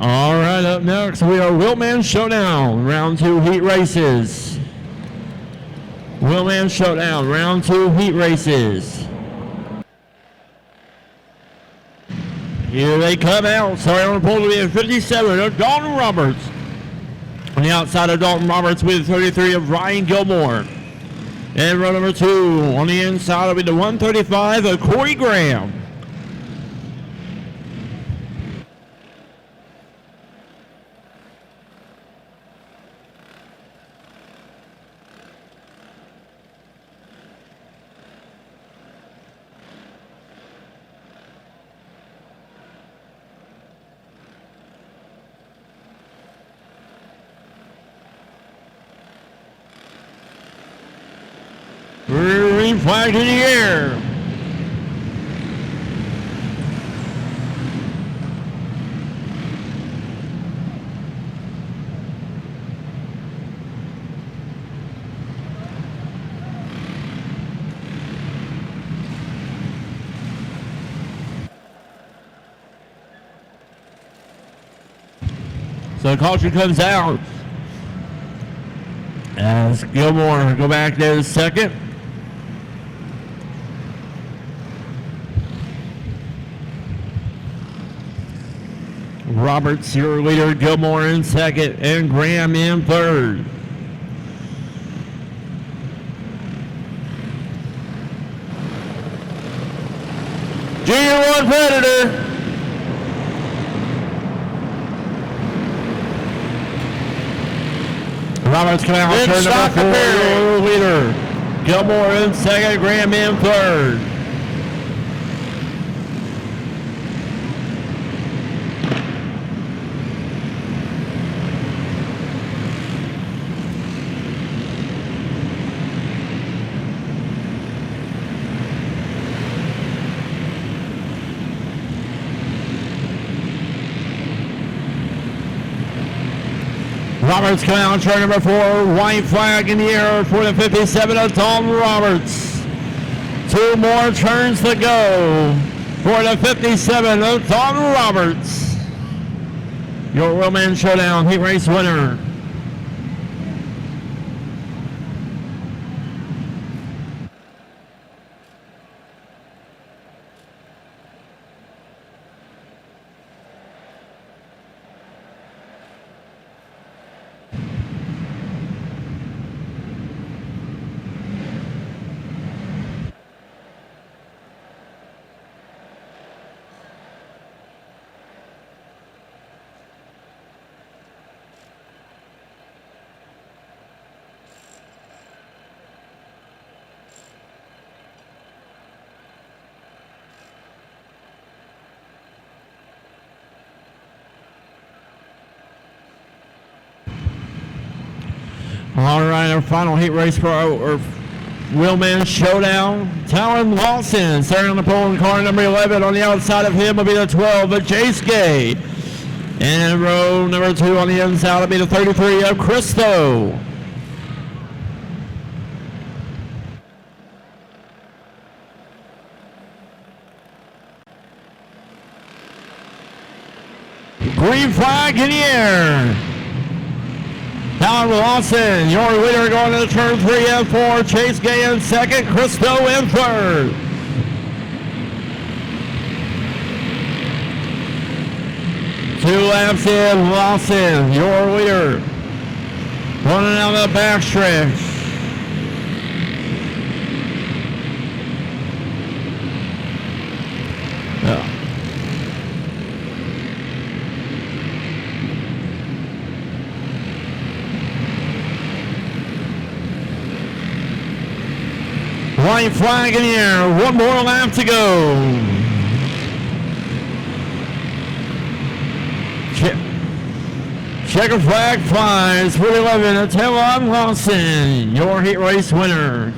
All right, up next we are Wheelman Showdown, round 2 heat races. Wheelman Showdown, round 2 heat races. Here they come out. Starting on the pole to be at 57 of Dalton Roberts. On the outside of Dalton Roberts with 33 of Ryan Gilmore. And row number 2 on the inside will be the 135 of Corey Graham. Green flag in the air. So caution comes out as Gilmore go back there to second. Roberts, your leader, Gilmore in second, and Graham in third. Junior 1 Predator. Roberts coming out, turn number 4, your leader. Gilmore in second, Graham in third. Roberts coming out on turn number 4. White flag in the air for the 57 of Tom Roberts. 2 more turns to go for the 57 of Tom Roberts. Your Wheelman Showdown heat race winner. All right, our final heat race for our Wheelman Showdown. Talon Lawson starting on the pole in car number 11. On the outside of him will be the 12 of Chase Gay. And row number 2 on the inside will be the 33 of Cristo. Green flag in the air. Talon Lawson, your leader, going to turn 3 and 4. Chase Gay in second, Cristo in third. Two laps in, Lawson, your leader, running down the backstretch. White flag in the air, 1 more lap to go. Checker flag flies for 11 of Talon Lawson, your heat race winner.